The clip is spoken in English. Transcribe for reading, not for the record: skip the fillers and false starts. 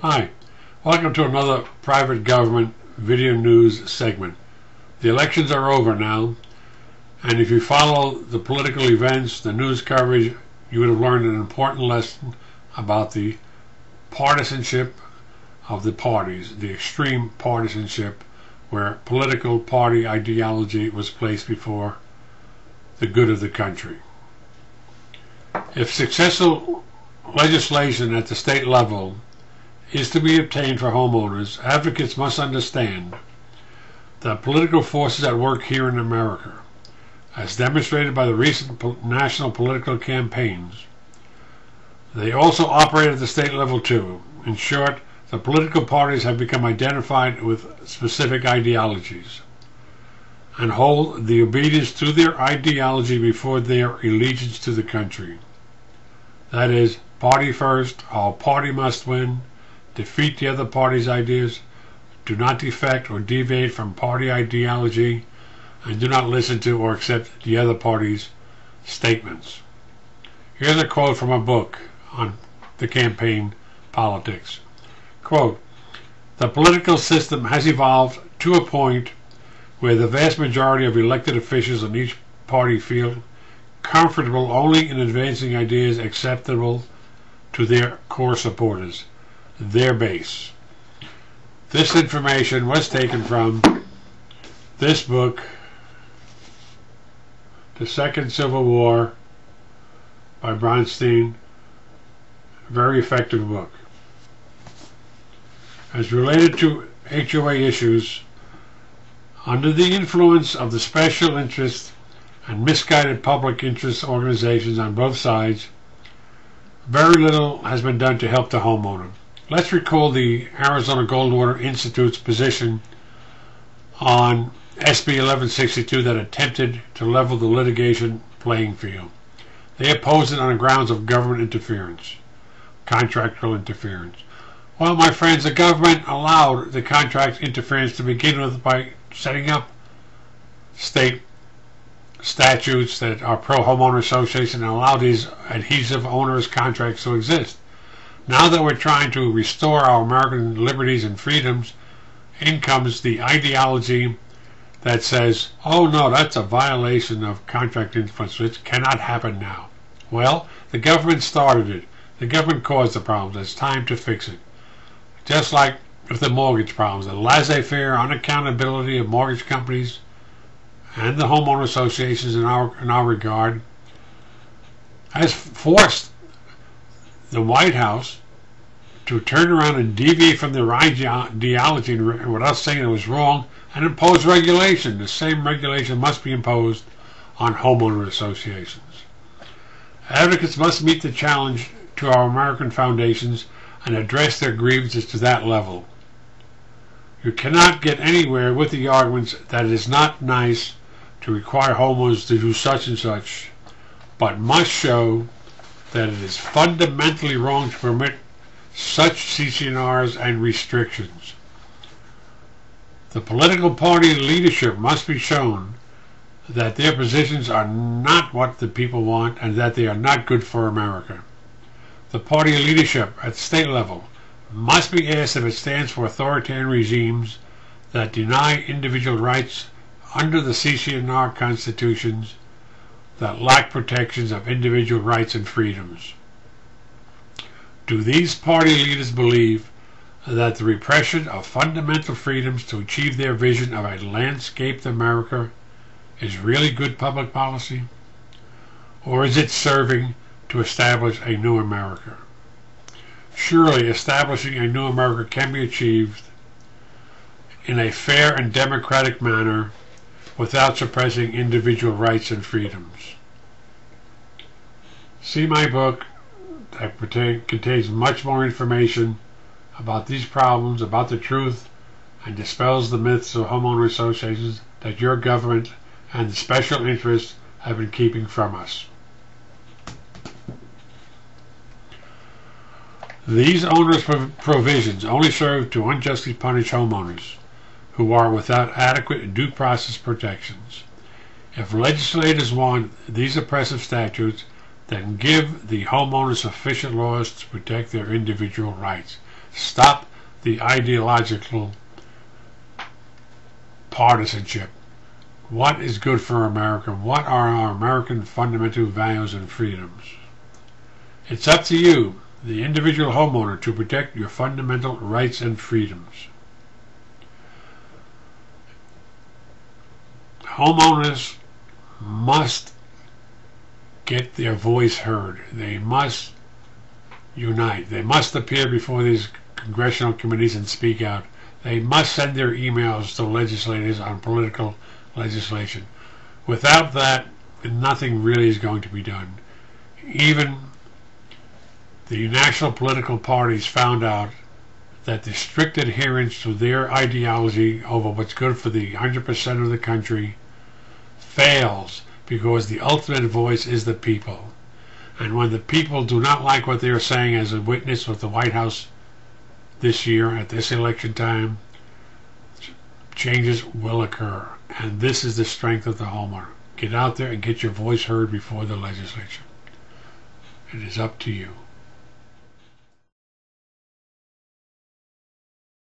Hi, welcome to another private government video news segment. The elections are over now, and if you follow the political events, the news coverage, you would have learned an important lesson about the partisanship of the parties, the extreme partisanship where political party ideology was placed before the good of the country. If successful legislation at the state level is to be obtained for homeowners, advocates must understand that political forces at work here in America, as demonstrated by the recent national political campaigns, they also operate at the state level too. In short, the political parties have become identified with specific ideologies and hold the obedience to their ideology before their allegiance to the country. That is, party first, our party must win, defeat the other party's ideas, do not defect or deviate from party ideology, and do not listen to or accept the other party's statements. Here's a quote from a book on the campaign politics. Quote, "The political system has evolved to a point where the vast majority of elected officials in each party feel comfortable only in advancing ideas acceptable to their core supporters, their base." This information was taken from this book, The Second Civil War by Bronstein. Very effective book. As related to HOA issues, under the influence of the special interest and misguided public interest organizations on both sides, very little has been done to help the homeowner. Let's recall the Arizona Goldwater Institute's position on SB 1162 that attempted to level the litigation playing field. They opposed it on the grounds of government interference, contractual interference. Well, my friends, the government allowed the contract interference to begin with by setting up state statutes that are pro-homeowner association and allow these adhesive onerous contracts to exist. Now that we're trying to restore our American liberties and freedoms, in comes the ideology that says, oh no, that's a violation of contract influence, which cannot happen now. Well, the government started it. The government caused the problems. It's time to fix it. Just like with the mortgage problems, the laissez-faire unaccountability of mortgage companies and the homeowner associations in our regard has forced the White House to turn around and deviate from their ideology without saying it was wrong and impose regulation. The same regulation must be imposed on homeowner associations. Advocates must meet the challenge to our American foundations and address their grievances to that level. You cannot get anywhere with the arguments that it is not nice to require homeowners to do such and such, but must show that it is fundamentally wrong to permit such CC&Rs and restrictions. The political party leadership must be shown that their positions are not what the people want and that they are not good for America. The party leadership at the state level must be asked if it stands for authoritarian regimes that deny individual rights under the CC&R constitutions that lack protections of individual rights and freedoms. Do these party leaders believe that the repression of fundamental freedoms to achieve their vision of a landscaped America is really good public policy? Or is it serving to establish a new America? Surely establishing a new America can be achieved in a fair and democratic manner without suppressing individual rights and freedoms. See my book that contains much more information about these problems, about the truth, and dispels the myths of homeowner associations that your government and the special interests have been keeping from us. These onerous provisions only serve to unjustly punish homeowners who are without adequate due process protections. If legislators want these oppressive statutes, then give the homeowners sufficient laws to protect their individual rights. Stop the ideological partisanship. What is good for America? What are our American fundamental values and freedoms? It's up to you, the individual homeowner, to protect your fundamental rights and freedoms. Homeowners must get their voice heard. They must unite. They must appear before these congressional committees and speak out. They must send their emails to legislators on political legislation. Without that, nothing really is going to be done. Even the national political parties found out that the strict adherence to their ideology over what's good for the 100% of the country fails, because the ultimate voice is the people. And when the people do not like what they are saying, as a witness with the White House this year at this election time, changes will occur. And this is the strength of the homeowner. Get out there and get your voice heard before the legislature. It is up to you.